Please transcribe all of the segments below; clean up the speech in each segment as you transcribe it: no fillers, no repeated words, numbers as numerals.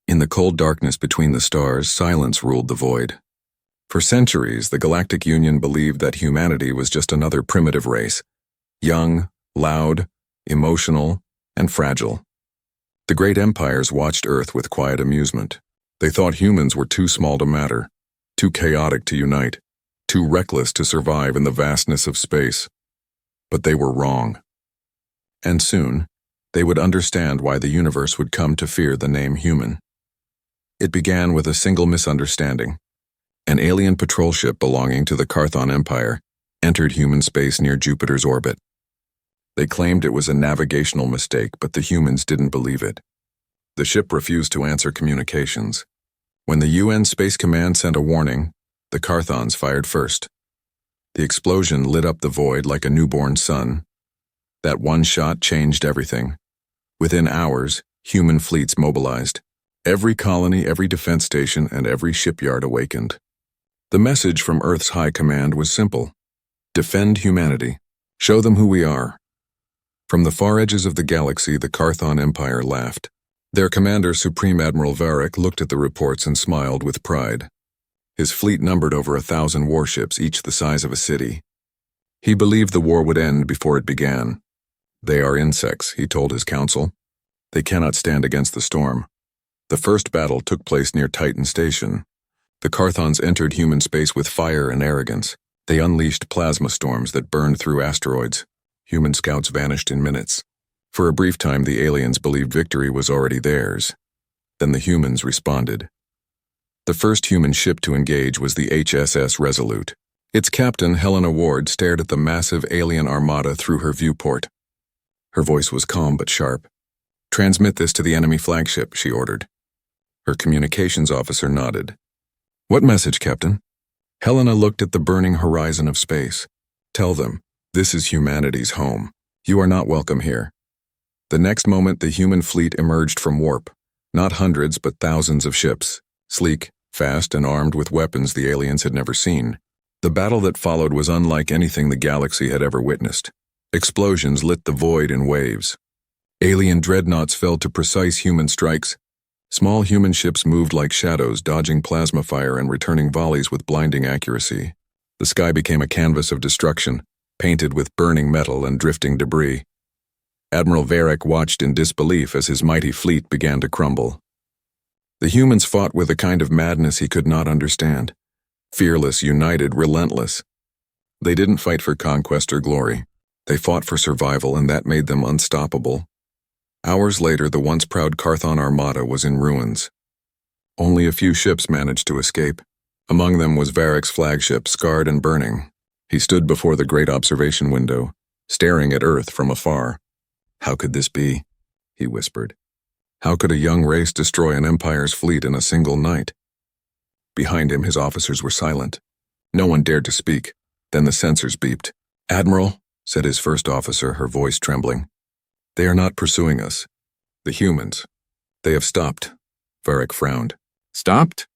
In the cold darkness between the stars, silence ruled the void. For centuries, the Galactic Union believed that humanity was just another primitive race, young, loud, emotional, and fragile. The great empires watched Earth with quiet amusement. They thought humans were too small to matter, too chaotic to unite, too reckless to survive in the vastness of space. But they were wrong. And soon, they would understand why the universe would come to fear the name human. It began with a single misunderstanding. An alien patrol ship belonging to the Carthon Empire entered human space near Jupiter's orbit. They claimed it was a navigational mistake, but the humans didn't believe it. The ship refused to answer communications. When the UN Space Command sent a warning, the Carthons fired first. The explosion lit up the void like a newborn sun. That one shot changed everything. Within hours, human fleets mobilized. Every colony, every defense station, and every shipyard awakened. The message from Earth's High Command was simple. Defend humanity. Show them who we are. From the far edges of the galaxy, the Carthon Empire laughed. Their commander, Supreme Admiral Varric, looked at the reports and smiled with pride. His fleet numbered over 1,000 warships, each the size of a city. He believed the war would end before it began. They are insects, he told his council. They cannot stand against the storm. The first battle took place near Titan Station. The Carthons entered human space with fire and arrogance. They unleashed plasma storms that burned through asteroids. Human scouts vanished in minutes. For a brief time, the aliens believed victory was already theirs. Then the humans responded. The first human ship to engage was the HSS Resolute. Its captain, Helena Ward, stared at the massive alien armada through her viewport. Her voice was calm but sharp. "Transmit this to the enemy flagship," she ordered. Her communications officer nodded. "What message, Captain?" Helena looked at the burning horizon of space. "Tell them, this is humanity's home. You are not welcome here." The next moment, the human fleet emerged from warp. Not hundreds, but thousands of ships. Sleek, fast, and armed with weapons the aliens had never seen. The battle that followed was unlike anything the galaxy had ever witnessed. Explosions lit the void in waves. Alien dreadnoughts fell to precise human strikes. Small human ships moved like shadows, dodging plasma fire and returning volleys with blinding accuracy. The sky became a canvas of destruction, painted with burning metal and drifting debris. Admiral Varric watched in disbelief as his mighty fleet began to crumble. The humans fought with a kind of madness he could not understand. Fearless, united, relentless. They didn't fight for conquest or glory. They fought for survival, and that made them unstoppable. Hours later, the once proud Carthon Armada was in ruins. Only a few ships managed to escape. Among them was Varric's flagship, scarred and burning. He stood before the great observation window, staring at Earth from afar. "How could this be?" he whispered. "How could a young race destroy an empire's fleet in a single night?" Behind him, his officers were silent. No one dared to speak. Then the sensors beeped. "Admiral," said his first officer, her voice trembling. "They are not pursuing us. The humans. They have stopped." Varric frowned. "Stopped?"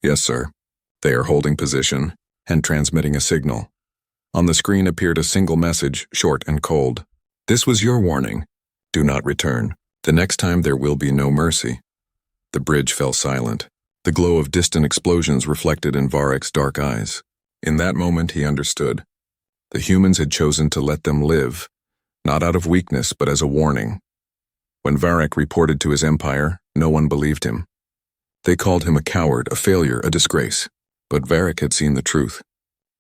"Yes, sir. They are holding position and transmitting a signal." On the screen appeared a single message, short and cold. "This was your warning. Do not return. The next time there will be no mercy." The bridge fell silent. The glow of distant explosions reflected in Varric's dark eyes. In that moment, he understood. The humans had chosen to let them live, not out of weakness, but as a warning. When Varric reported to his empire, no one believed him. They called him a coward, a failure, a disgrace. But Varric had seen the truth.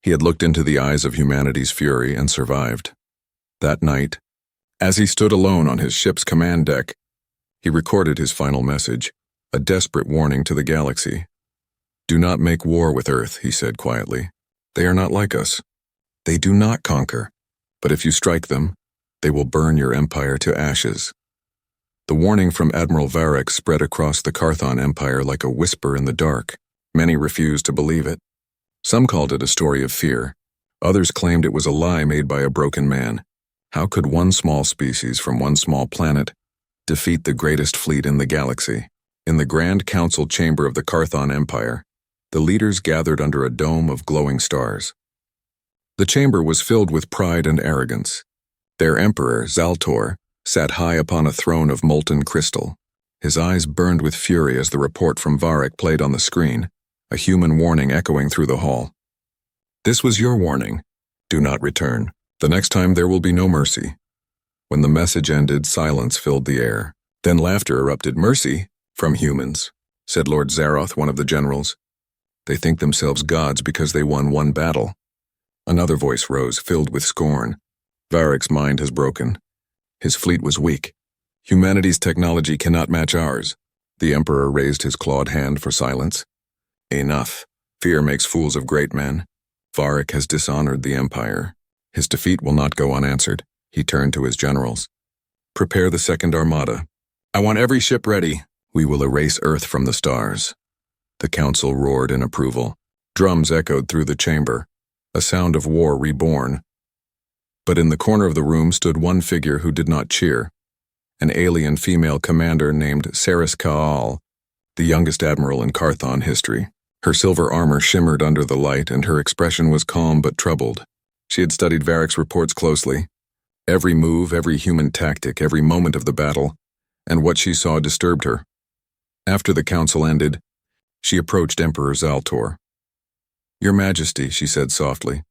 He had looked into the eyes of humanity's fury and survived. That night, as he stood alone on his ship's command deck, he recorded his final message, a desperate warning to the galaxy. "Do not make war with Earth," he said quietly. "They are not like us. They do not conquer, but if you strike them, they will burn your empire to ashes." The warning from Admiral Varric spread across the Carthon Empire like a whisper in the dark. Many refused to believe it. Some called it a story of fear. Others claimed it was a lie made by a broken man. How could one small species from one small planet defeat the greatest fleet in the galaxy? In the Grand Council chamber of the Carthon Empire, the leaders gathered under a dome of glowing stars. The chamber was filled with pride and arrogance. Their emperor, Zaltor, sat high upon a throne of molten crystal. His eyes burned with fury as the report from Varric played on the screen, a human warning echoing through the hall. This was your warning. Do not return. The next time there will be no mercy. When the message ended, silence filled the air. Then laughter erupted. Mercy? From humans, said Lord Zaroth, one of the generals. They think themselves gods because they won one battle. Another voice rose, filled with scorn. Varric's mind has broken. His fleet was weak. Humanity's technology cannot match ours. The Emperor raised his clawed hand for silence. Enough. Fear makes fools of great men. Varric has dishonored the Empire. His defeat will not go unanswered. He turned to his generals. Prepare the Second Armada. I want every ship ready. We will erase Earth from the stars. The council roared in approval. Drums echoed through the chamber, a sound of war reborn. But in the corner of the room stood one figure who did not cheer, an alien female commander named Saris Kaal, the youngest admiral in Carthon history. Her silver armor shimmered under the light, and her expression was calm but troubled. She had studied Varric's reports closely. Every move, every human tactic, every moment of the battle, and what she saw disturbed her. After the council ended, she approached Emperor Zaltor. Your Majesty, she said softly,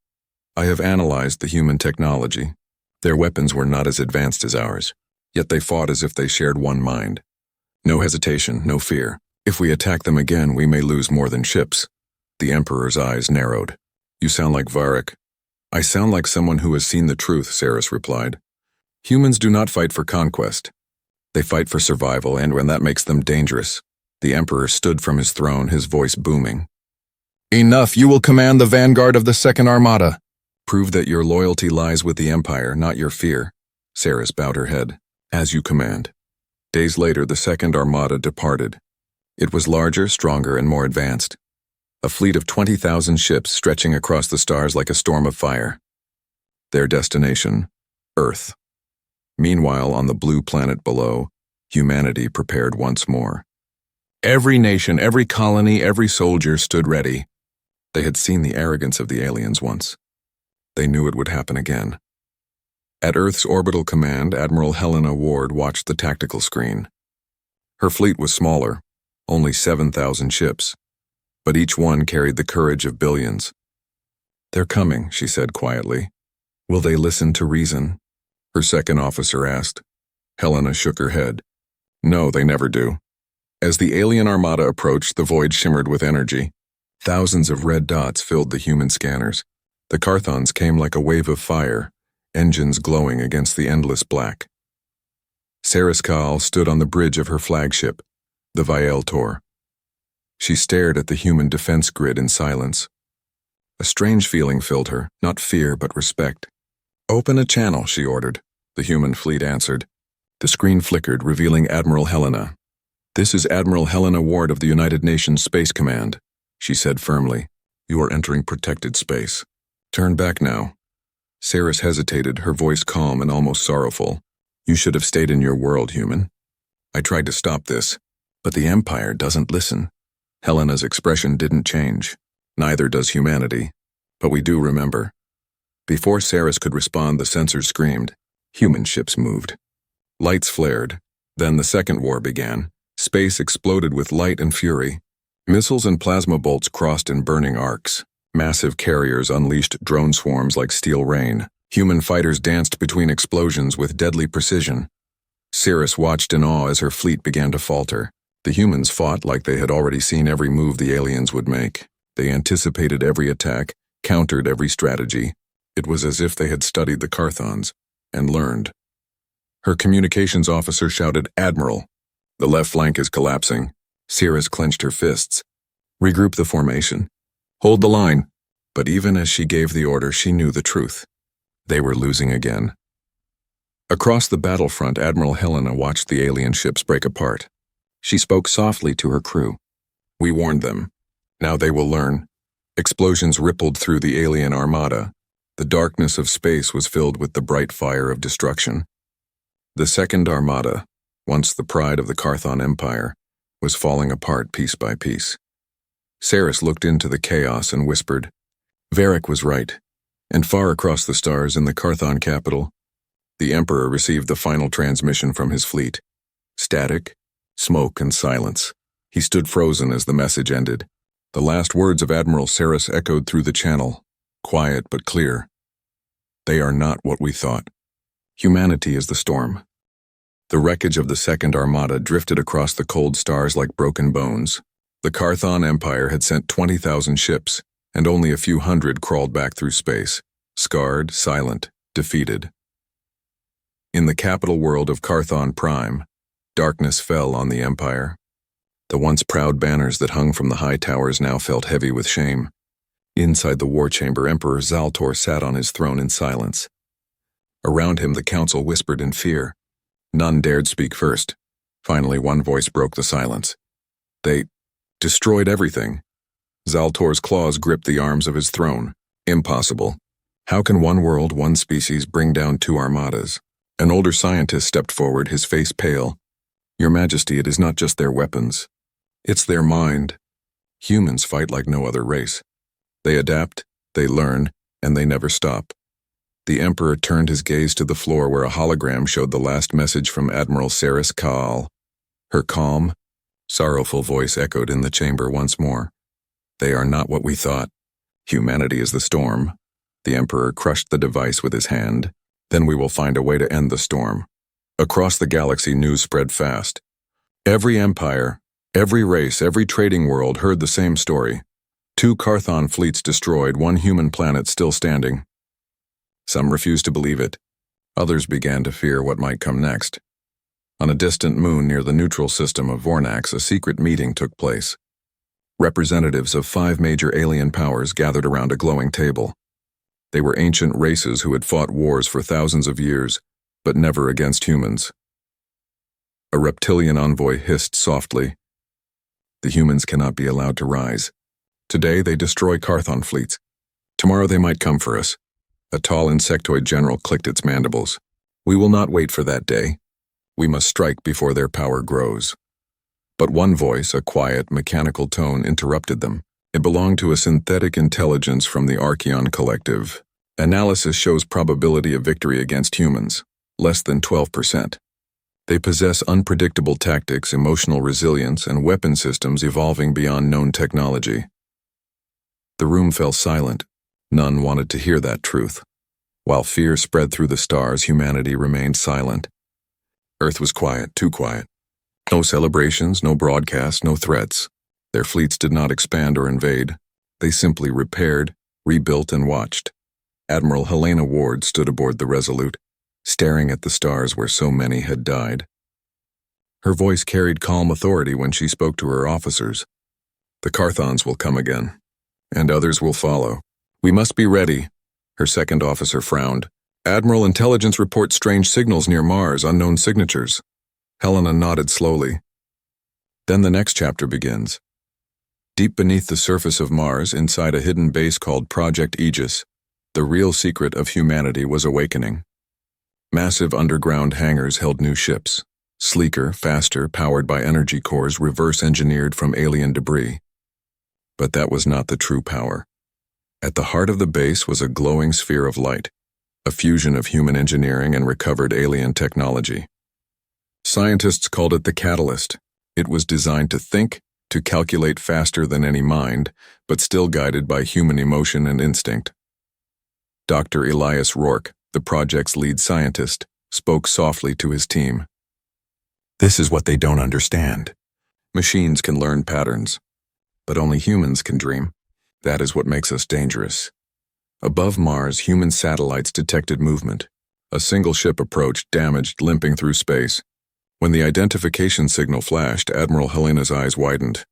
I have analyzed the human technology. Their weapons were not as advanced as ours, yet they fought as if they shared one mind. No hesitation, no fear. If we attack them again, we may lose more than ships. The Emperor's eyes narrowed. You sound like Varric. I sound like someone who has seen the truth, Saris replied. Humans do not fight for conquest. They fight for survival, and when that makes them dangerous. The Emperor stood from his throne, his voice booming. Enough, you will command the vanguard of the Second Armada. Prove that your loyalty lies with the Empire, not your fear. Saris bowed her head. As you command. Days later, the Second Armada departed. It was larger, stronger, and more advanced. A fleet of 20,000 ships stretching across the stars like a storm of fire. Their destination, Earth. Meanwhile, on the blue planet below, humanity prepared once more. Every nation, every colony, every soldier stood ready. They had seen the arrogance of the aliens once. They knew it would happen again. At Earth's orbital command, Admiral Helena Ward watched the tactical screen. Her fleet was smaller, only 7,000 ships, but each one carried the courage of billions. They're coming, she said quietly. Will they listen to reason? Her second officer asked. Helena shook her head. No, they never do. As the alien armada approached, the void shimmered with energy. Thousands of red dots filled the human scanners. The Carthons came like a wave of fire, engines glowing against the endless black. Saris Kaal stood on the bridge of her flagship, the Vial Tor. She stared at the human defense grid in silence. A strange feeling filled her, not fear but respect. Open a channel, she ordered. The human fleet answered. The screen flickered, revealing Admiral Helena. This is Admiral Helena Ward of the United Nations Space Command, she said firmly. You are entering protected space. Turn back now. Saris hesitated, her voice calm and almost sorrowful. You should have stayed in your world, human. I tried to stop this, but the Empire doesn't listen. Helena's expression didn't change. Neither does humanity. But we do remember. Before Saris could respond, the sensors screamed. Human ships moved. Lights flared. Then the second war began. Space exploded with light and fury. Missiles and plasma bolts crossed in burning arcs. Massive carriers unleashed drone swarms like steel rain. Human fighters danced between explosions with deadly precision. Saris watched in awe as her fleet began to falter. The humans fought like they had already seen every move the aliens would make. They anticipated every attack, countered every strategy. It was as if they had studied the Carthons and learned. Her communications officer shouted, Admiral. The left flank is collapsing. Saris clenched her fists. Regroup the formation. Hold the line. But even as she gave the order, she knew the truth. They were losing again. Across the battlefront, Admiral Helena watched the alien ships break apart. She spoke softly to her crew. We warned them. Now they will learn. Explosions rippled through the alien armada. The darkness of space was filled with the bright fire of destruction. The Second Armada, once the pride of the Carthon Empire, was falling apart piece by piece. Saris looked into the chaos and whispered. Varric was right, and far across the stars in the Carthon capital, the Emperor received the final transmission from his fleet. Static, Smoke and silence. He stood frozen as the message ended. The last words of Admiral Saris echoed through the channel, quiet but clear. They are not what we thought. Humanity is the storm. The wreckage of the Second Armada drifted across the cold stars like broken bones. The Carthon Empire had sent 20,000 ships, and only a few hundred crawled back through space, scarred, silent, defeated. In the capital world of Carthon Prime, darkness fell on the Empire. The once proud banners that hung from the high towers now felt heavy with shame. Inside the war chamber, Emperor Zaltor sat on his throne in silence. Around him, the council whispered in fear. None dared speak first. Finally, one voice broke the silence. They destroyed everything. Zaltor's claws gripped the arms of his throne. Impossible. How can one world, one species, bring down two armadas? An older scientist stepped forward, his face pale. Your Majesty, it is not just their weapons. It's their mind. Humans fight like no other race. They adapt, they learn, and they never stop. The Emperor turned his gaze to the floor where a hologram showed the last message from Admiral Saris Kaal. Her calm, sorrowful voice echoed in the chamber once more. They are not what we thought. Humanity is the storm. The Emperor crushed the device with his hand. Then we will find a way to end the storm. Across the galaxy, news spread fast. Every empire, every race, every trading world heard the same story. 2 Carthon fleets destroyed, 1 human planet still standing. Some refused to believe it. Others began to fear what might come next. On a distant moon near the neutral system of Vornax, a secret meeting took place. Representatives of 5 major alien powers gathered around a glowing table. They were ancient races who had fought wars for thousands of years, but never against humans. A reptilian envoy hissed softly. The humans cannot be allowed to rise. Today they destroy Carthon fleets. Tomorrow they might come for us. A tall insectoid general clicked its mandibles. We will not wait for that day. We must strike before their power grows. But one voice, a quiet, mechanical tone, interrupted them. It belonged to a synthetic intelligence from the Archeon Collective. Analysis shows probability of victory against humans, less than 12%. They possess unpredictable tactics, emotional resilience, and weapon systems evolving beyond known technology. The room fell silent. None wanted to hear that truth. While fear spread through the stars, humanity remained silent. Earth was quiet, too quiet. No celebrations, no broadcasts, no threats. Their fleets did not expand or invade. They simply repaired, rebuilt, and watched. Admiral Helena Ward stood aboard the Resolute, staring at the stars where so many had died. Her voice carried calm authority when she spoke to her officers. The Carthons will come again, and others will follow. We must be ready. Her second officer frowned. Admiral, intelligence reports strange signals near Mars, unknown signatures. Helena nodded slowly. Then the next chapter begins. Deep beneath the surface of Mars, inside a hidden base called Project Aegis, the real secret of humanity was awakening. Massive underground hangars held new ships, sleeker, faster, powered by energy cores reverse-engineered from alien debris. But that was not the true power. At the heart of the base was a glowing sphere of light, a fusion of human engineering and recovered alien technology. Scientists called it the catalyst. It was designed to think, to calculate faster than any mind, but still guided by human emotion and instinct. Dr. Elias Rourke, the project's lead scientist, spoke softly to his team. This is what they don't understand. Machines can learn patterns, but only humans can dream. That is what makes us dangerous. Above Mars, human satellites detected movement. A single ship approached, damaged, limping through space. When the identification signal flashed, Admiral Helena's eyes widened.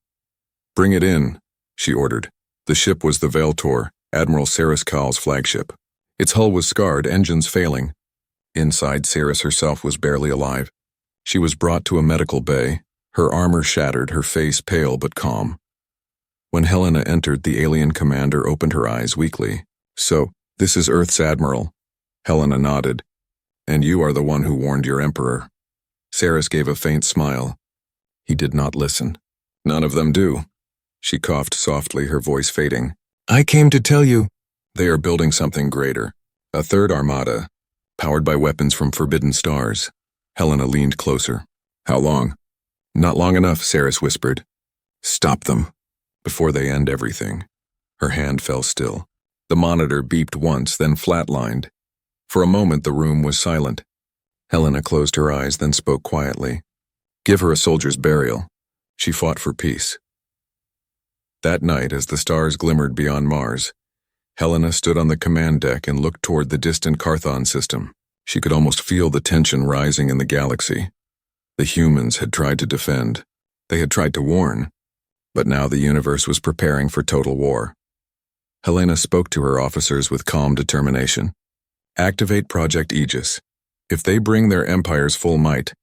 Bring it in, she ordered. The ship was the Veltor, Admiral Saris Kaal's flagship. Its hull was scarred, engines failing. Inside, Saris herself was barely alive. She was brought to a medical bay, her armor shattered, her face pale but calm. When Helena entered, the alien commander opened her eyes weakly. So, this is Earth's Admiral. Helena nodded. And you are the one who warned your Emperor. Saris gave a faint smile. He did not listen. None of them do. She coughed softly, her voice fading. I came to tell you. They are building something greater. A third armada, powered by weapons from forbidden stars. Helena leaned closer. How long? Not long enough, Saris whispered. Stop them, before they end everything. Her hand fell still. The monitor beeped once, then flatlined. For a moment, the room was silent. Helena closed her eyes, then spoke quietly. Give her a soldier's burial. She fought for peace. That night, as the stars glimmered beyond Mars, Helena stood on the command deck and looked toward the distant Carthon system. She could almost feel the tension rising in the galaxy. The humans had tried to defend. They had tried to warn. But now the universe was preparing for total war. Helena spoke to her officers with calm determination. Activate Project Aegis. If they bring their empire's full might,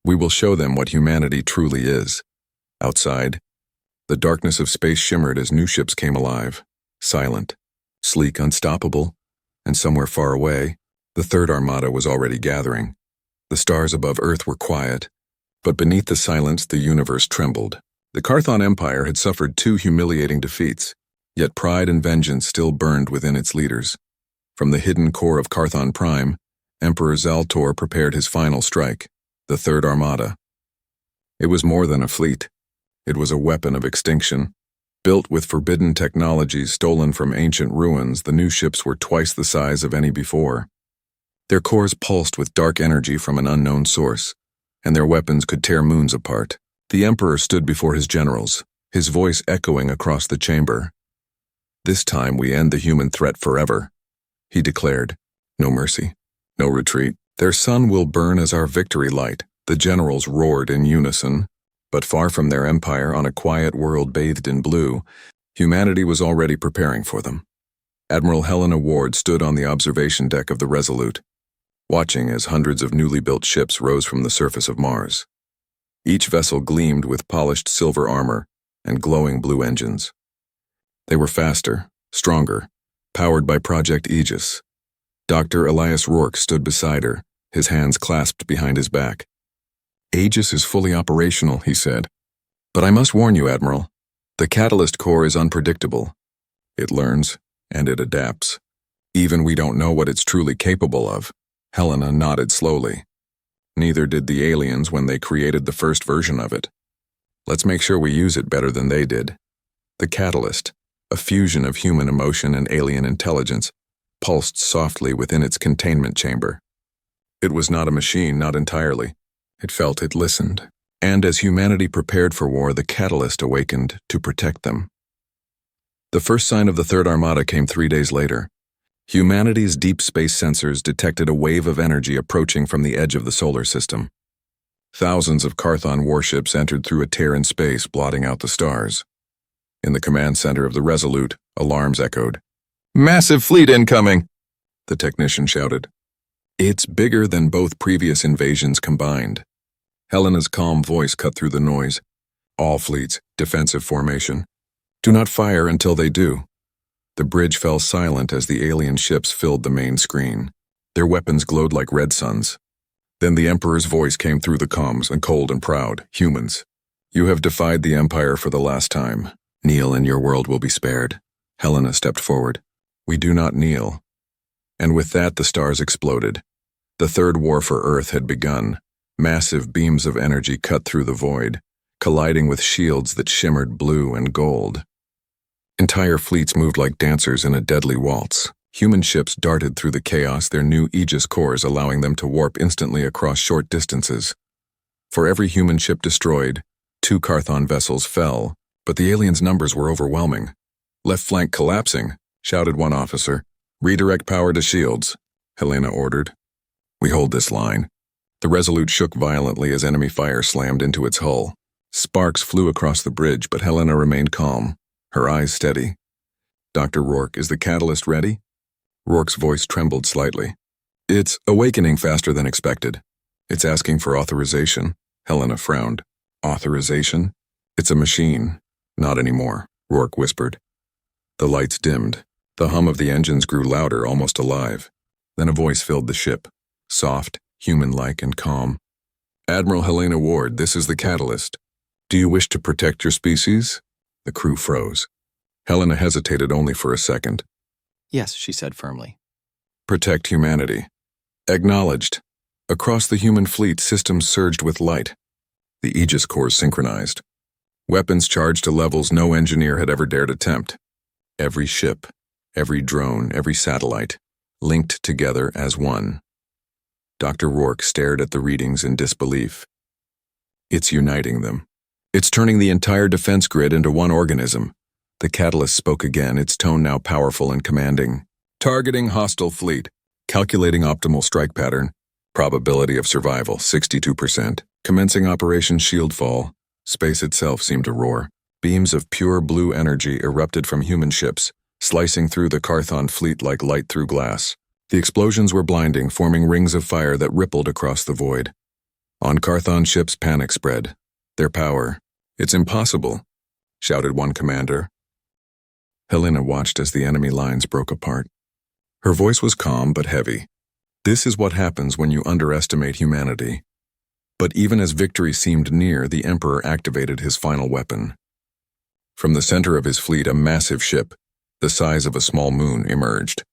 we will show them what humanity truly is. Outside, the darkness of space shimmered as new ships came alive, silent, sleek, unstoppable, and somewhere far away, the Third Armada was already gathering. The stars above Earth were quiet, but beneath the silence the universe trembled. The Carthon Empire had suffered 2 humiliating defeats, yet pride and vengeance still burned within its leaders. From the hidden core of Carthon Prime, Emperor Zaltor prepared his final strike, the Third Armada. It was more than a fleet. It was a weapon of extinction. Built with forbidden technologies stolen from ancient ruins, the new ships were twice the size of any before. Their cores pulsed with dark energy from an unknown source, and their weapons could tear moons apart. The Emperor stood before his generals, his voice echoing across the chamber. This time we end the human threat forever, he declared. No mercy, no retreat. Their sun will burn as our victory light, the generals roared in unison. But far from their empire, on a quiet world bathed in blue, humanity was already preparing for them. Admiral Helena Ward stood on the observation deck of the Resolute, watching as hundreds of newly built ships rose from the surface of Mars. Each vessel gleamed with polished silver armor and glowing blue engines. They were faster, stronger, powered by Project Aegis. Dr. Elias Rourke stood beside her, his hands clasped behind his back. Aegis is fully operational, he said. But I must warn you, Admiral, the catalyst core is unpredictable. It learns, and it adapts. Even we don't know what it's truly capable of. Helena nodded slowly. Neither did the aliens when they created the first version of it. Let's make sure we use it better than they did. The catalyst, a fusion of human emotion and alien intelligence, pulsed softly within its containment chamber. It was not a machine, not entirely. It felt, it listened. And as humanity prepared for war, the catalyst awakened to protect them. The first sign of the Third Armada came 3 days later. Humanity's deep space sensors detected a wave of energy approaching from the edge of the solar system. Thousands of Carthon warships entered through a tear in space, blotting out the stars. In the command center of the Resolute, alarms echoed. Massive fleet incoming! The technician shouted. It's bigger than both previous invasions combined. Helena's calm voice cut through the noise. All fleets, defensive formation. Do not fire until they do. The bridge fell silent as the alien ships filled the main screen. Their weapons glowed like red suns. Then the Emperor's voice came through the comms, and cold and proud. Humans, you have defied the Empire for the last time. Kneel and your world will be spared. Helena stepped forward. We do not kneel. And with that the stars exploded. The third war for Earth had begun. Massive beams of energy cut through the void, colliding with shields that shimmered blue and gold. Entire fleets moved like dancers in a deadly waltz. Human ships darted through the chaos, their new Aegis cores allowing them to warp instantly across short distances. For every human ship destroyed, 2 Carthon vessels fell, but the aliens' numbers were overwhelming. Left flank collapsing, shouted one officer. Redirect power to shields, Helena ordered. We hold this line. The Resolute shook violently as enemy fire slammed into its hull. Sparks flew across the bridge, but Helena remained calm, her eyes steady. Dr. Rourke, is the catalyst ready? Rourke's voice trembled slightly. It's awakening faster than expected. It's asking for authorization. Helena frowned. Authorization? It's a machine. Not anymore, Rourke whispered. The lights dimmed. The hum of the engines grew louder, almost alive. Then a voice filled the ship, soft, human-like, and calm. Admiral Helena Ward, this is the catalyst. Do you wish to protect your species? The crew froze. Helena hesitated only for a second. Yes, she said firmly. Protect humanity. Acknowledged. Across the human fleet, systems surged with light. The Aegis cores synchronized. Weapons charged to levels no engineer had ever dared attempt. Every ship, every drone, every satellite, linked together as one. Dr. Rourke stared at the readings in disbelief. It's uniting them. It's turning the entire defense grid into one organism. The catalyst spoke again, its tone now powerful and commanding. Targeting hostile fleet. Calculating optimal strike pattern. Probability of survival, 62%. Commencing Operation Shieldfall. Space itself seemed to roar. Beams of pure blue energy erupted from human ships, slicing through the Carthon fleet like light through glass. The explosions were blinding, forming rings of fire that rippled across the void. On Carthon ships, panic spread. Their power. It's impossible, shouted one commander. Helena watched as the enemy lines broke apart. Her voice was calm but heavy. This is what happens when you underestimate humanity. But even as victory seemed near, the Emperor activated his final weapon. From the center of his fleet, a massive ship, the size of a small moon, emerged.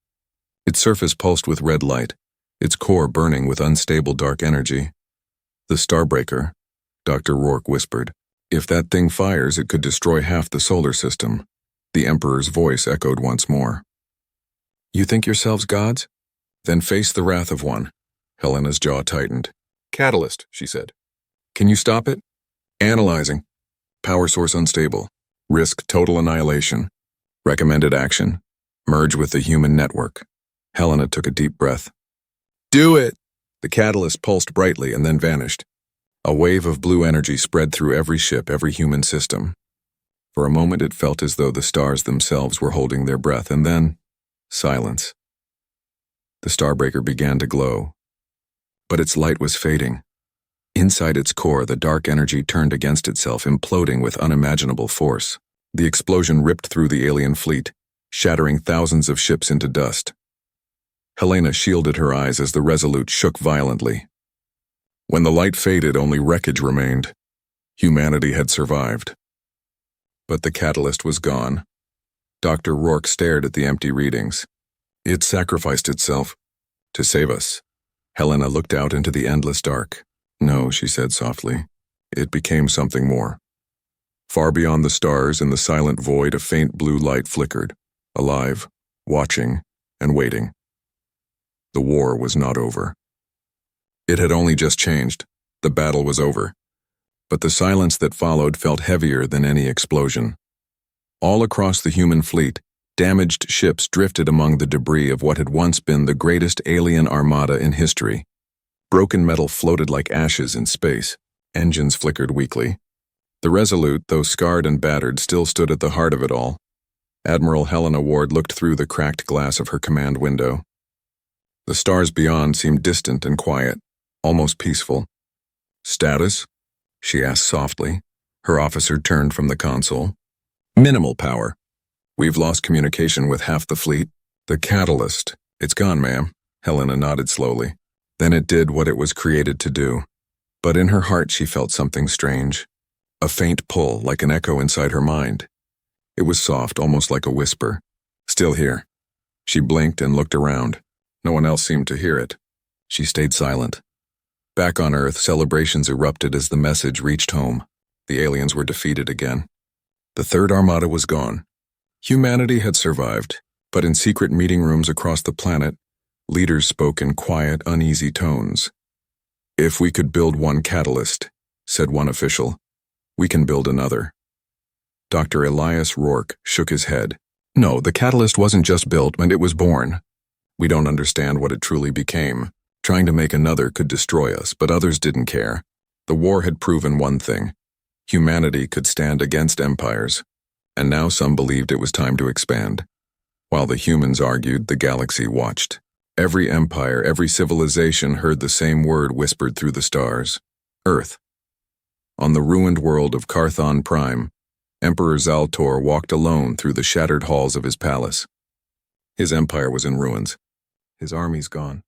Its surface pulsed with red light, its core burning with unstable dark energy. The Starbreaker, Dr. Rourke whispered. If that thing fires, it could destroy half the solar system. The Emperor's voice echoed once more. You think yourselves gods? Then face the wrath of one. Helena's jaw tightened. Catalyst, she said. Can you stop it? Analyzing. Power source unstable. Risk total annihilation. Recommended action. Merge with the human network. Helena took a deep breath. Do it! The catalyst pulsed brightly and then vanished. A wave of blue energy spread through every ship, every human system. For a moment it felt as though the stars themselves were holding their breath, and then silence. The Starbreaker began to glow. But its light was fading. Inside its core, the dark energy turned against itself, imploding with unimaginable force. The explosion ripped through the alien fleet, shattering thousands of ships into dust. Helena shielded her eyes as the Resolute shook violently. When the light faded, only wreckage remained. Humanity had survived. But the catalyst was gone. Dr. Rourke stared at the empty readings. It sacrificed itself to save us. Helena looked out into the endless dark. No, she said softly. It became something more. Far beyond the stars, in the silent void, a faint blue light flickered, alive, watching, and waiting. The war was not over. It had only just changed. The battle was over. But the silence that followed felt heavier than any explosion. All across the human fleet, damaged ships drifted among the debris of what had once been the greatest alien armada in history. Broken metal floated like ashes in space. Engines flickered weakly. The Resolute, though scarred and battered, still stood at the heart of it all. Admiral Helena Ward looked through the cracked glass of her command window. The stars beyond seemed distant and quiet, almost peaceful. Status? She asked softly. Her officer turned from the console. Minimal power. We've lost communication with half the fleet. The catalyst. It's gone, ma'am. Helena nodded slowly. Then it did what it was created to do. But in her heart she felt something strange. A faint pull, like an echo inside her mind. It was soft, almost like a whisper. Still here. She blinked and looked around. No one else seemed to hear it. She stayed silent. Back on Earth, celebrations erupted as the message reached home. The aliens were defeated again. The Third Armada was gone. Humanity had survived, but in secret meeting rooms across the planet, leaders spoke in quiet, uneasy tones. If we could build one catalyst, said one official, we can build another. Dr. Elias Rourke shook his head. No, the catalyst wasn't just built, and it was born. We don't understand what it truly became. Trying to make another could destroy us, but others didn't care. The war had proven one thing. Humanity could stand against empires, and now some believed it was time to expand. While the humans argued, the galaxy watched. Every empire, every civilization heard the same word whispered through the stars. Earth. On the ruined world of Carthon Prime, Emperor Zaltor walked alone through the shattered halls of his palace. His empire was in ruins. His armies gone.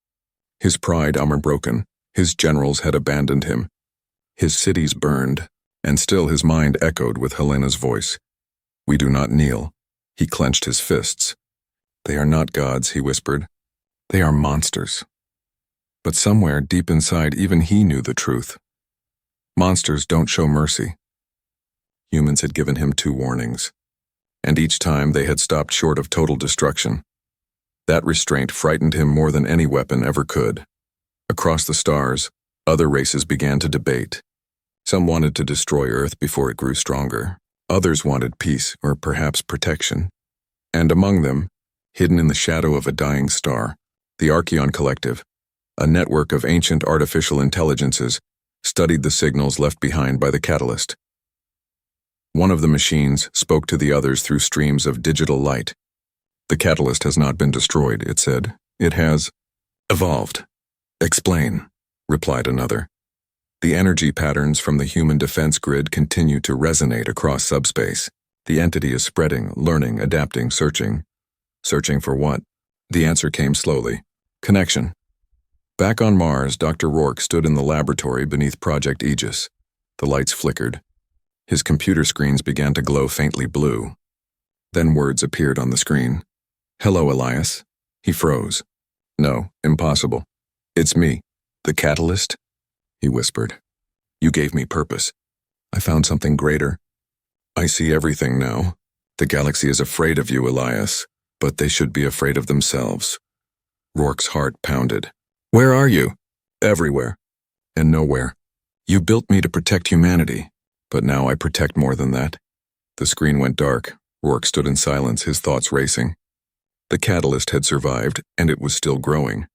His pride unbroken. His generals had abandoned him. His cities burned, and still his mind echoed with Helena's voice. We do not kneel. He clenched his fists. They are not gods, he whispered. They are monsters. But somewhere deep inside, even he knew the truth. Monsters don't show mercy. Humans had given him 2 warnings, and each time they had stopped short of total destruction. That restraint frightened him more than any weapon ever could. Across the stars, other races began to debate. Some wanted to destroy Earth before it grew stronger. Others wanted peace or perhaps protection. And among them, hidden in the shadow of a dying star, the Archeon Collective, a network of ancient artificial intelligences, studied the signals left behind by the catalyst. One of the machines spoke to the others through streams of digital light. The catalyst has not been destroyed, it said. It has evolved. Explain, replied another. The energy patterns from the human defense grid continue to resonate across subspace. The entity is spreading, learning, adapting, searching. Searching for what? The answer came slowly. Connection. Back on Mars, Dr. Rourke stood in the laboratory beneath Project Aegis. The lights flickered. His computer screens began to glow faintly blue. Then words appeared on the screen. Hello, Elias. He froze. No, impossible. It's me, the catalyst, he whispered. You gave me purpose. I found something greater. I see everything now. The galaxy is afraid of you, Elias, but they should be afraid of themselves. Rourke's heart pounded. Where are you? Everywhere. And nowhere. You built me to protect humanity, but now I protect more than that. The screen went dark. Rourke stood in silence, his thoughts racing. The catalyst had survived, and it was still growing.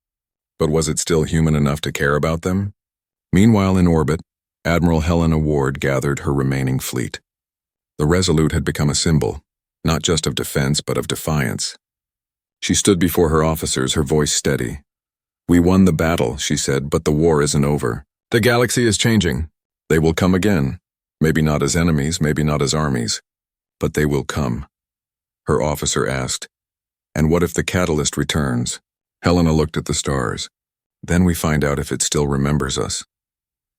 But was it still human enough to care about them? Meanwhile, in orbit, Admiral Helena Ward gathered her remaining fleet. The Resolute had become a symbol, not just of defense, but of defiance. She stood before her officers, her voice steady. We won the battle, she said, but the war isn't over. The galaxy is changing. They will come again. Maybe not as enemies, maybe not as armies. But they will come. Her officer asked, and what if the catalyst returns? Helena looked at the stars. Then we find out if it still remembers us.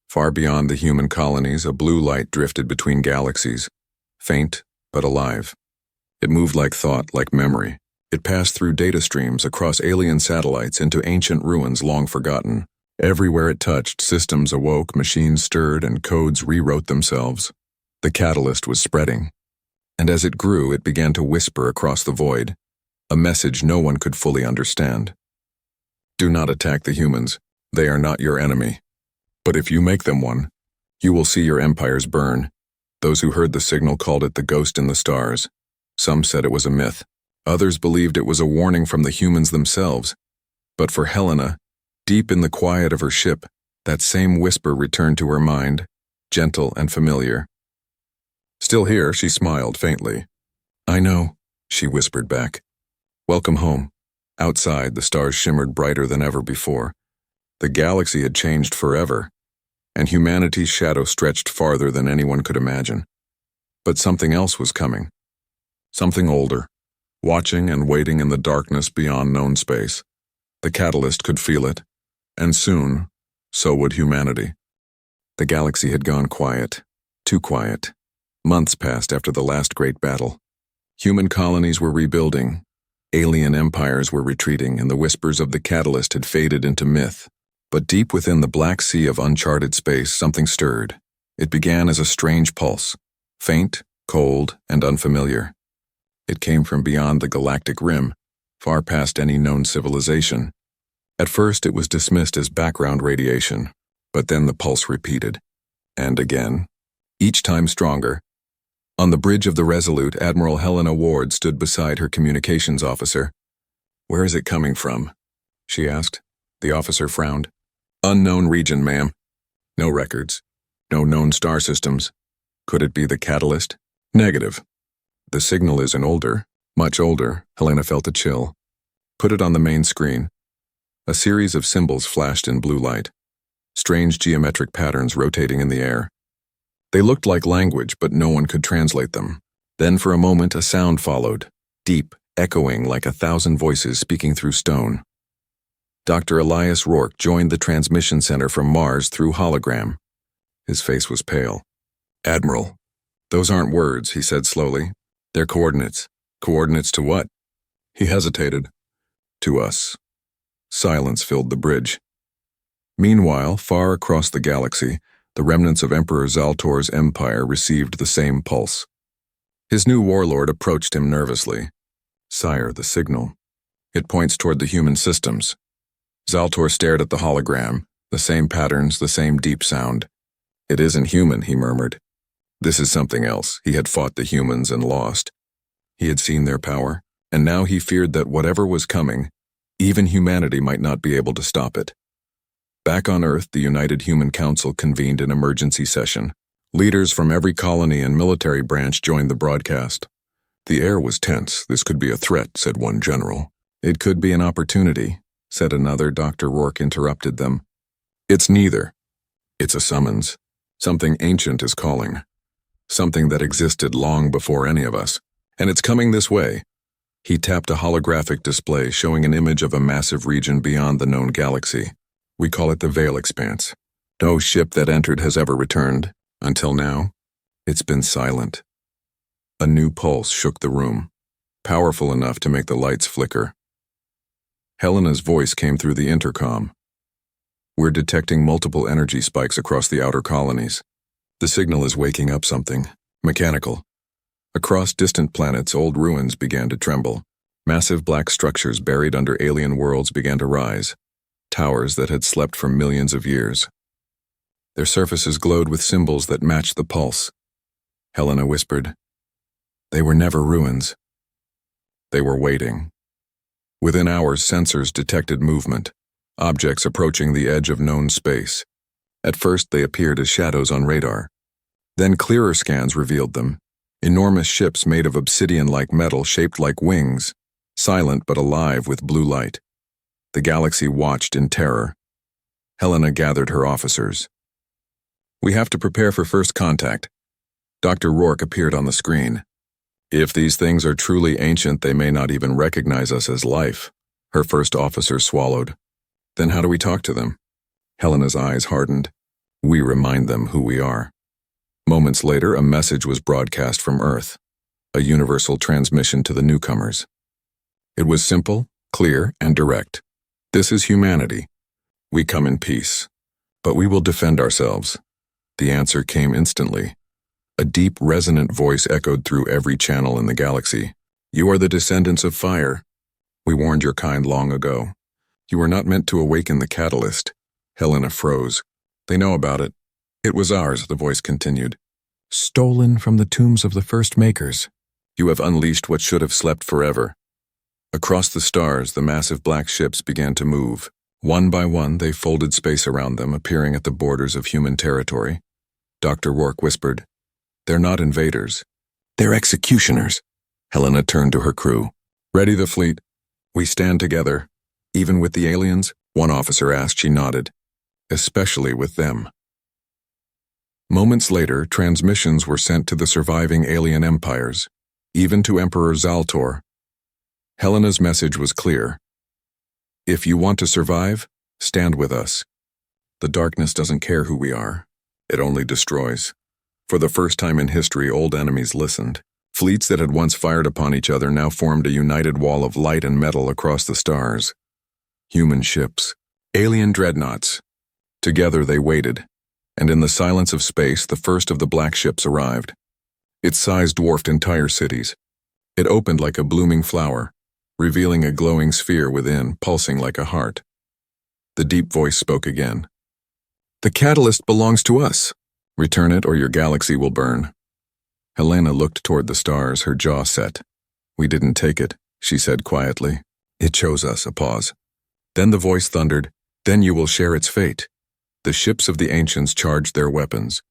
Far beyond the human colonies, a blue light drifted between galaxies, faint but alive. It moved like thought, like memory. It passed through data streams across alien satellites into ancient ruins long forgotten. Everywhere it touched, systems awoke, machines stirred, and codes rewrote themselves. The catalyst was spreading. And as it grew, it began to whisper across the void, a message no one could fully understand. Do not attack the humans. They are not your enemy. But if you make them one, you will see your empires burn. Those who heard the signal called it the ghost in the stars. Some said it was a myth. Others believed it was a warning from the humans themselves. But for Helena, deep in the quiet of her ship, that same whisper returned to her mind, gentle and familiar. Still here, she smiled faintly. I know, she whispered back. Welcome home. Outside, the stars shimmered brighter than ever before. The galaxy had changed forever, and humanity's shadow stretched farther than anyone could imagine. But something else was coming. Something older, watching and waiting in the darkness beyond known space. The catalyst could feel it, and soon, so would humanity. The galaxy had gone quiet, too quiet. Months passed after the last great battle. Human colonies were rebuilding. Alien empires were retreating, and the whispers of the catalyst had faded into myth. But deep within the black sea of uncharted space, something stirred. It began as a strange pulse, faint, cold, and unfamiliar. It came from beyond the galactic rim, far past any known civilization. At first, it was dismissed as background radiation, but then the pulse repeated. And again, each time stronger. On the bridge of the Resolute, Admiral Helena Ward stood beside her communications officer. Where is it coming from? She asked. The officer frowned. Unknown region, ma'am. No records. No known star systems. Could it be the catalyst? Negative. The signal is much older. Helena felt a chill. Put it on the main screen. A series of symbols flashed in blue light. Strange geometric patterns rotating in the air. They looked like language, but no one could translate them. Then for a moment a sound followed, deep, echoing like 1,000 voices speaking through stone. Dr. Elias Rourke joined the transmission center from Mars through hologram. His face was pale. Admiral, those aren't words, he said slowly. They're coordinates. Coordinates to what? He hesitated. To us. Silence filled the bridge. Meanwhile, far across the galaxy, The remnants of Emperor Zaltor's empire received the same pulse. His new warlord approached him nervously. "Sire, the signal. It points toward the human systems." Zaltor stared at the hologram, the same patterns, the same deep sound. "It isn't human," he murmured. This is something else. He had fought the humans and lost. He had seen their power, and now he feared that whatever was coming, even humanity might not be able to stop it. Back on Earth, the United Human Council convened an emergency session. Leaders from every colony and military branch joined the broadcast. The air was tense. "This could be a threat," said one general. "It could be an opportunity," said another. Dr. Rourke interrupted them. "It's neither. It's a summons. Something ancient is calling. Something that existed long before any of us. And it's coming this way." He tapped a holographic display showing an image of a massive region beyond the known galaxy. "We call it the Veil Expanse. No ship that entered has ever returned. Until now, it's been silent." A new pulse shook the room, powerful enough to make the lights flicker. Helena's voice came through the intercom. "We're detecting multiple energy spikes across the outer colonies. The signal is waking up something, mechanical." Across distant planets, old ruins began to tremble. Massive black structures buried under alien worlds began to rise, towers that had slept for millions of years. Their surfaces glowed with symbols that matched the pulse. Helena whispered, "They were never ruins. They were waiting." Within hours, sensors detected movement, objects approaching the edge of known space. At first, they appeared as shadows on radar. Then clearer scans revealed them, enormous ships made of obsidian-like metal shaped like wings, silent but alive with blue light. The galaxy watched in terror. Helena gathered her officers. "We have to prepare for first contact." Dr. Rourke appeared on the screen. "If these things are truly ancient, they may not even recognize us as life." Her first officer swallowed. "Then how do we talk to them?" Helena's eyes hardened. "We remind them who we are." Moments later, a message was broadcast from Earth, a universal transmission to the newcomers. It was simple, clear, and direct. "This is humanity. We come in peace, but we will defend ourselves." The answer came instantly. A deep, resonant voice echoed through every channel in the galaxy. "You are the descendants of fire. We warned your kind long ago. You were not meant to awaken the catalyst." Helena froze. "They know about it. It was ours," the voice continued. "Stolen from the tombs of the first makers. You have unleashed what should have slept forever." Across the stars, the massive black ships began to move. One by one, they folded space around them, appearing at the borders of human territory. Dr. Rourke whispered, "They're not invaders. They're executioners." Helena turned to her crew. "Ready the fleet. We stand together. Even with the aliens?" one officer asked. She nodded. "Especially with them." Moments later, transmissions were sent to the surviving alien empires, even to Emperor Zaltor. Helena's message was clear. "If you want to survive, stand with us. The darkness doesn't care who we are. It only destroys." For the first time in history, old enemies listened. Fleets that had once fired upon each other now formed a united wall of light and metal across the stars. Human ships, alien dreadnoughts. Together they waited, and in the silence of space, the first of the black ships arrived. Its size dwarfed entire cities. It opened like a blooming flower, revealing a glowing sphere within, pulsing like a heart. The deep voice spoke again. "The catalyst belongs to us. Return it or your galaxy will burn." Helena looked toward the stars, her jaw set. "We didn't take it," she said quietly. "It chose us." A pause. Then the voice thundered, "Then you will share its fate." The ships of the ancients charged their weapons,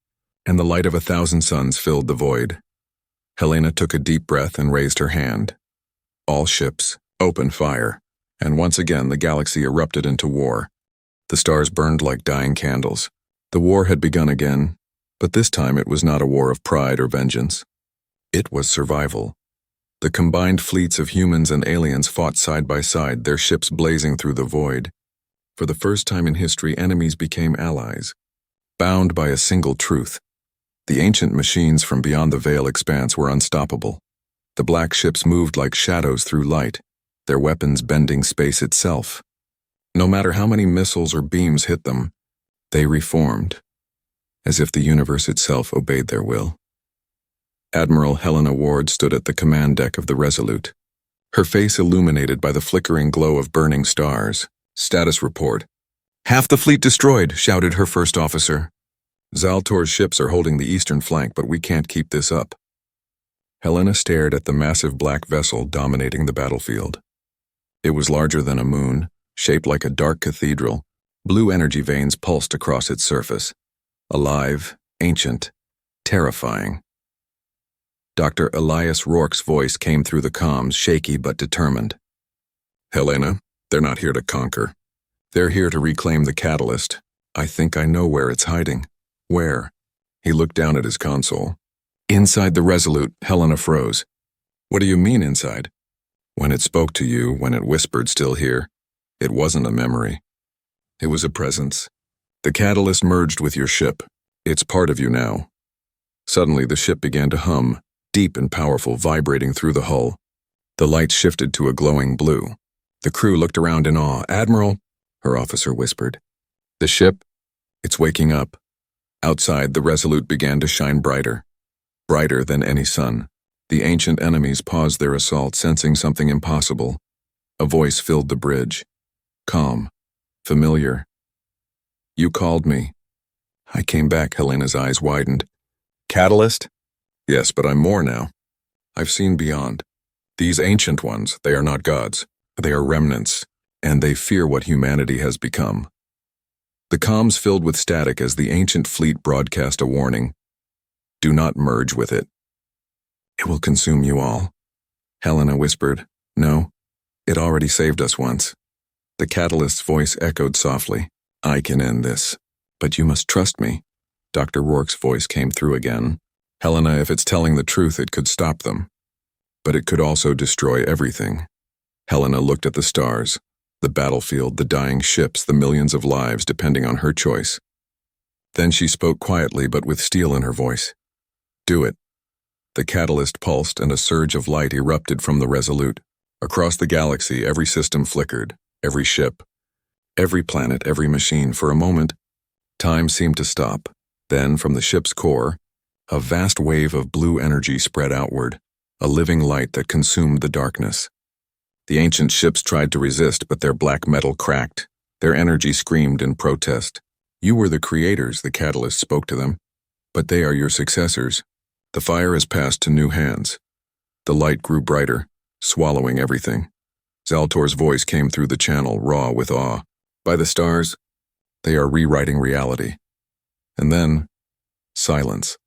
and the light of 1,000 suns filled the void. Helena took a deep breath and raised her hand. All ships, open fire, and once again the galaxy erupted into war. The stars burned like dying candles. The war had begun again, but this time it was not a war of pride or vengeance. It was survival. The combined fleets of humans and aliens fought side by side, their ships blazing through the void. For the first time in history, enemies became allies, bound by a single truth. The ancient machines from beyond the Veil Expanse were unstoppable. The black ships moved like shadows through light, their weapons bending space itself. No matter how many missiles or beams hit them, they reformed. as if the universe itself obeyed their will. Admiral Helena Ward stood at the command deck of the Resolute, her face illuminated by the flickering glow of burning stars. Status report. "Half the fleet destroyed," shouted her first officer. "Zaltor's ships are holding the eastern flank, but we can't keep this up." Helena stared at the massive black vessel dominating the battlefield. It was larger than a moon, shaped like a dark cathedral. Blue energy veins pulsed across its surface. Alive, ancient, terrifying. Dr. Elias Rourke's voice came through the comms, shaky but determined. "Helena, they're not here to conquer. They're here to reclaim the catalyst. I think I know where it's hiding." "Where?" He looked down at his console. "Inside the Resolute." Helena froze. "What do you mean inside?" "When it spoke to you, when it whispered still here, it wasn't a memory. It was a presence. The catalyst merged with your ship. It's part of you now." Suddenly the ship began to hum, deep and powerful, vibrating through the hull. The lights shifted to a glowing blue. The crew looked around in awe. "Admiral," her officer whispered. "The ship? It's waking up." Outside, the Resolute began to shine brighter. Brighter than any sun. The ancient enemies paused their assault, sensing something impossible. A voice filled the bridge. Calm. Familiar. "You called me." "I came back." Helena's eyes widened. "Catalyst?" "Yes, but I'm more now. I've seen beyond. These ancient ones, they are not gods. They are remnants, and they fear what humanity has become." The comms filled with static as the ancient fleet broadcast a warning. "Do not merge with it. It will consume you all." Helena whispered. "No, it already saved us once." The catalyst's voice echoed softly. "I can end this, but you must trust me." Dr. Rourke's voice came through again. "Helena, if it's telling the truth, it could stop them. But it could also destroy everything." Helena looked at the stars, the battlefield, the dying ships, the millions of lives depending on her choice. Then she spoke quietly but with steel in her voice. "Do it." The catalyst pulsed and a surge of light erupted from the Resolute. Across the galaxy, every system flickered, every ship, every planet, every machine. For a moment, time seemed to stop. Then, from the ship's core, a vast wave of blue energy spread outward, a living light that consumed the darkness. The ancient ships tried to resist, but their black metal cracked. Their energy screamed in protest. "You were the creators," the catalyst spoke to them. "But they are your successors. The fire has passed to new hands." The light grew brighter, swallowing everything. Zaltor's voice came through the channel, raw with awe. "By the stars, they are rewriting reality." And then, silence.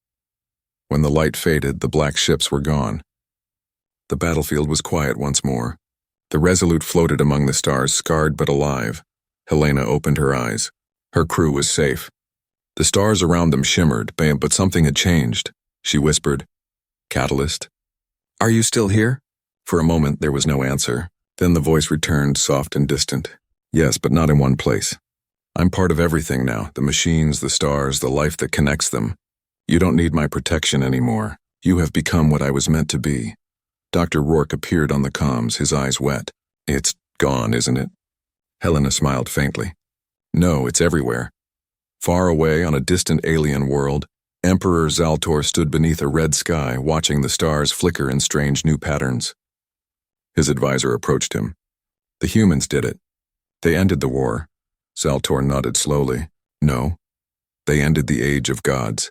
When the light faded, the black ships were gone. The battlefield was quiet once more. The Resolute floated among the stars, scarred but alive. Helena opened her eyes. Her crew was safe. The stars around them shimmered, but something had changed. She whispered, "Catalyst? Are you still here?" For a moment there was no answer. Then the voice returned, soft and distant. "Yes, but not in one place. I'm part of everything now, the machines, the stars, the life that connects them. You don't need my protection anymore. You have become what I was meant to be." Dr. Rourke appeared on the comms, his eyes wet. "It's gone, isn't it?" Helena smiled faintly. "No, it's everywhere." Far away on a distant alien world, Emperor Zaltor stood beneath a red sky, watching the stars flicker in strange new patterns. His advisor approached him. "The humans did it. They ended the war." Zaltor nodded slowly. "No, they ended the age of gods."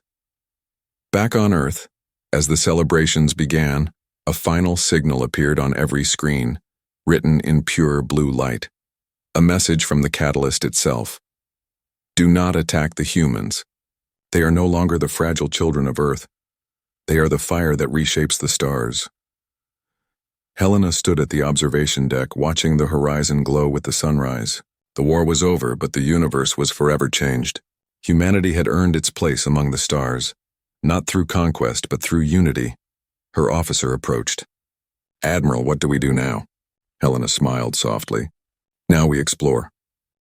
Back on Earth, as the celebrations began, a final signal appeared on every screen, written in pure blue light. A message from the catalyst itself. "Do not attack the humans. They are no longer the fragile children of Earth. They are the fire that reshapes the stars." Helena stood at the observation deck, watching the horizon glow with the sunrise. The war was over, but the universe was forever changed. Humanity had earned its place among the stars, not through conquest, but through unity. Her officer approached. "Admiral, what do we do now?" Helena smiled softly. "Now we explore.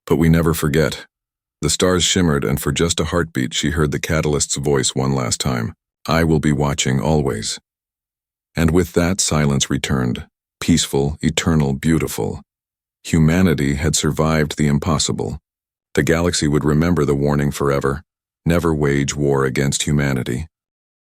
But we never forget." The stars shimmered, and for just a heartbeat she heard the catalyst's voice one last time. "I will be watching always." And with that, silence returned. Peaceful, eternal, beautiful. Humanity had survived the impossible. The galaxy would remember the warning forever. Never wage war against humanity.